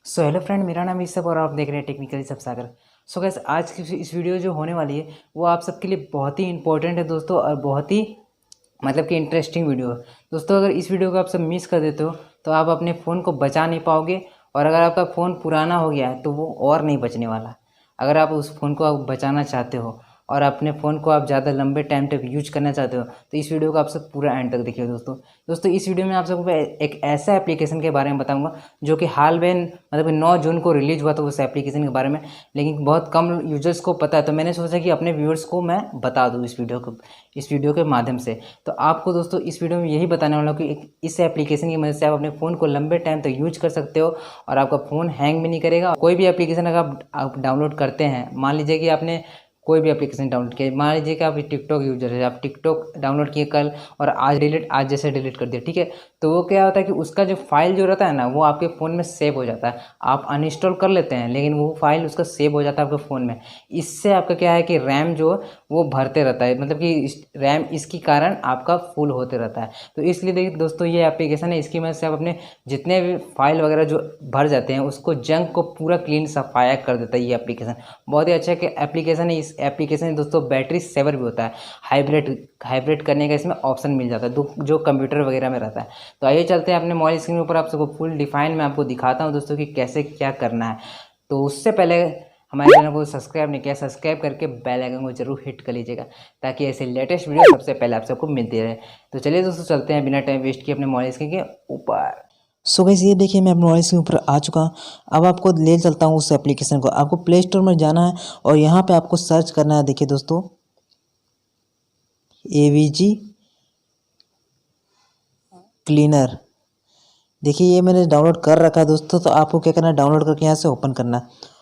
Hello friend, मेरा नाम ईसब और आप देख रहे हैं टेक्निकली सब सागर। सो गैस, आज की इस वीडियो जो होने वाली है वो आप सबके लिए बहुत ही इंपॉर्टेंट है दोस्तों, और बहुत ही मतलब कि इंटरेस्टिंग वीडियो है दोस्तों। अगर इस वीडियो को आप सब मिस कर देते हो तो आप अपने फ़ोन को बचा नहीं पाओगे, और अगर आपका फ़ोन पुराना हो गया है तो वो और नहीं बचने वाला। अगर आप उस फ़ोन को आप बचाना चाहते हो और अपने फ़ोन को आप ज़्यादा लंबे टाइम तक यूज करना चाहते हो तो इस वीडियो को आप सब पूरा एंड तक देखिए दोस्तों। इस वीडियो में आप सबको एक ऐसा एप्लीकेशन के बारे में बताऊंगा जो कि हाल में मतलब 9 जून को रिलीज हुआ था उस एप्लीकेशन के बारे में, लेकिन बहुत कम यूजर्स को पता है। तो मैंने सोचा कि अपने व्यूअर्स को मैं बता दूँ इस वीडियो के माध्यम से। तो आपको दोस्तों इस वीडियो में यही बताने वाला हूँ कि इस एप्लीकेशन की मदद से आप अपने फ़ोन को लंबे टाइम तक यूज कर सकते हो और आपका फ़ोन हैंग भी नहीं करेगा। कोई भी एप्लीकेशन अगर आप डाउनलोड करते हैं, मान लीजिए कि आपने कोई भी एप्लीकेशन डाउनलोड किया, मान लीजिए कि आप टिकटॉक यूजर है, आप टिकटॉक डाउनलोड किए कल और आज जैसे डिलीट कर दिया, ठीक है, तो वो क्या होता है कि उसका जो फाइल जो रहता है ना वो आपके फ़ोन में सेव हो जाता है। आप अनइंस्टॉल कर लेते हैं लेकिन वो फाइल उसका सेव हो जाता है आपके फ़ोन में। इससे आपका क्या है कि रैम जो वो भरते रहता है, मतलब कि रैम इसके कारण आपका फुल होते रहता है। तो इसलिए देखिए दोस्तों, ये एप्लीकेशन है, इसकी मदद से आप अपने जितने भी फाइल वगैरह जो भर जाते हैं उसको जंक को पूरा क्लीन सफाया कर देता है। ये एप्लीकेशन बहुत ही अच्छा एप्लीकेशन है। इस एप्लीकेशन में दोस्तों बैटरी सेवर भी होता है, हाइब्रिड करने का इसमें ऑप्शन मिल जाता है जो कंप्यूटर वगैरह में रहता है। तो आइए चलते हैं अपने मोबाइल स्क्रीन के ऊपर, आप सबको फुल डिफाइन में आपको दिखाता हूँ दोस्तों कि कैसे क्या करना है। तो उससे पहले हमारे चैनल को सब्सक्राइब नहीं किया, सब्सक्राइब करके बेल आइकन को जरूर हिट कर लीजिएगा ताकि ऐसे लेटेस्ट वीडियो सबसे पहले आप सबको मिलती रहे। तो चलिए दोस्तों, चलते हैं बिना टाइम वेस्ट किए अपने मोबाइल स्क्रीन के ऊपर। सो गाइस, ये देखिए मैं अपने मोबाइल के ऊपर आ चुका हूँ। अब आपको ले चलता हूँ उस एप्लीकेशन को। आपको प्ले स्टोर में जाना है और यहाँ पे आपको सर्च करना है। देखिए दोस्तों, AVG क्लीनर। देखिए ये मैंने डाउनलोड कर रखा है दोस्तों। तो आपको क्या करना है, डाउनलोड करके यहाँ से ओपन करना है।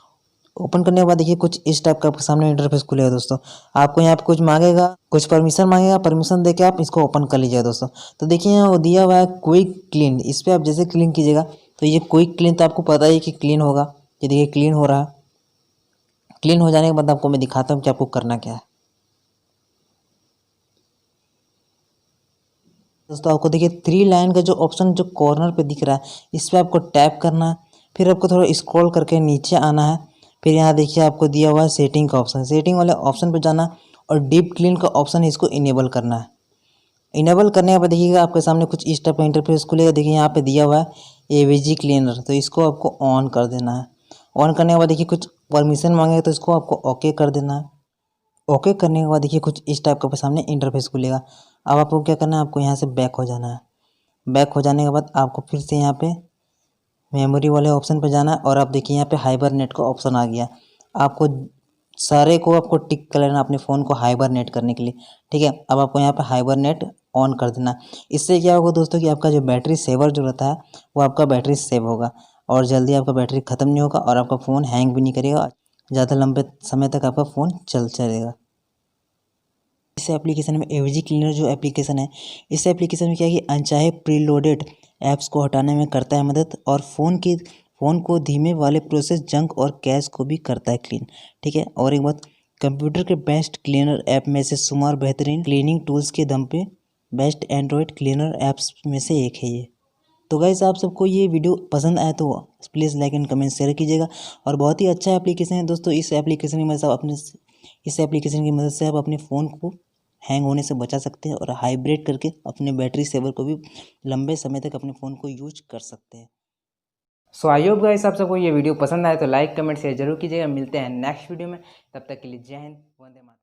ओपन करने के बाद देखिए कुछ इस टाइप का आपके सामने इंटरफेस खुलेगा दोस्तों। आपको यहाँ पे कुछ मांगेगा, कुछ परमिशन मांगेगा, परमिशन देके आप इसको ओपन कर लीजिएगा दोस्तों। तो देखिए यहाँ वो दिया हुआ है क्विक क्लीन। इस पर आप जैसे क्लीन कीजिएगा तो ये क्विक क्लीन, तो आपको पता ही कि क्लीन होगा। ये देखिए क्लीन हो रहा है। क्लीन हो जाने के बाद आपको मैं दिखाता हूँ कि आपको करना क्या है। दोस्तों आपको देखिए 3 लाइन का जो ऑप्शन जो कॉर्नर पे दिख रहा है, इस पर आपको टैप करना है। फिर आपको थोड़ा स्क्रॉल करके नीचे आना है। फिर यहाँ देखिए आपको दिया हुआ है सेटिंग का ऑप्शन। सेटिंग वाले ऑप्शन पे जाना और डीप क्लीन का ऑप्शन है, इसको इनेबल करना है। इनेबल करने के बाद देखिएगा आपके सामने कुछ इस टाइप का इंटरफेस खुलेगा। देखिए यहाँ पे दिया हुआ है AVG क्लीनर, तो इसको आपको ऑन कर देना है। ऑन करने के बाद देखिए कुछ परमिशन मांगेगा, तो इसको आपको ओके कर देना है। ओके करने के बाद देखिए कुछ इस टाइप का आपके सामने इंटरफेस खुलेगा। अब आपको क्या करना है, आपको यहाँ से बैक हो जाना है। बैक हो जाने के बाद आपको फिर से यहाँ पे मेमोरी वाले ऑप्शन पे जाना है और आप देखिए यहाँ पे हाइबरनेट का ऑप्शन आ गया। आपको सारे को आपको टिक कर लेना अपने फ़ोन को हाइबरनेट करने के लिए, ठीक है। अब आपको यहाँ पे हाइबरनेट ऑन कर देना। इससे क्या होगा दोस्तों कि आपका जो बैटरी सेवर जो रहता है वो आपका बैटरी सेव होगा और जल्दी आपका बैटरी ख़त्म नहीं होगा और आपका फ़ोन हैंग भी नहीं करेगा। ज़्यादा लंबे समय तक आपका फ़ोन चलेगा। इस एप्लीकेशन में AVG क्लीनर जो एप्लीकेशन है, इस एप्लीकेशन में क्या है कि अनचाहे प्रीलोडेड ऐप्स को हटाने में करता है मदद, और फ़ोन को धीमे वाले प्रोसेस, जंक और कैश को भी करता है क्लीन, ठीक है। और एक बात, कंप्यूटर के बेस्ट क्लीनर ऐप में से शुमार बेहतरीन क्लीनिंग टूल्स के दम पे बेस्ट एंड्रॉयड क्लीनर ऐप्स में से एक है ये। तो गाइस, आप सबको ये वीडियो पसंद आए तो please like and comment share कीजिएगा। और बहुत ही अच्छा एप्लीकेशन है दोस्तों। इस एप्लीकेशन की मदद से आप अपने फ़ोन को हैंग होने से बचा सकते हैं और हाइब्रिड करके अपने बैटरी सेवर को भी लंबे समय तक अपने फ़ोन को यूज कर सकते हैं। सो आई होप गाइस आप सबको ये वीडियो पसंद आए तो लाइक कमेंट शेयर जरूर कीजिएगा। मिलते हैं नेक्स्ट वीडियो में, तब तक के लिए जय हिंद, वंदे मातरम।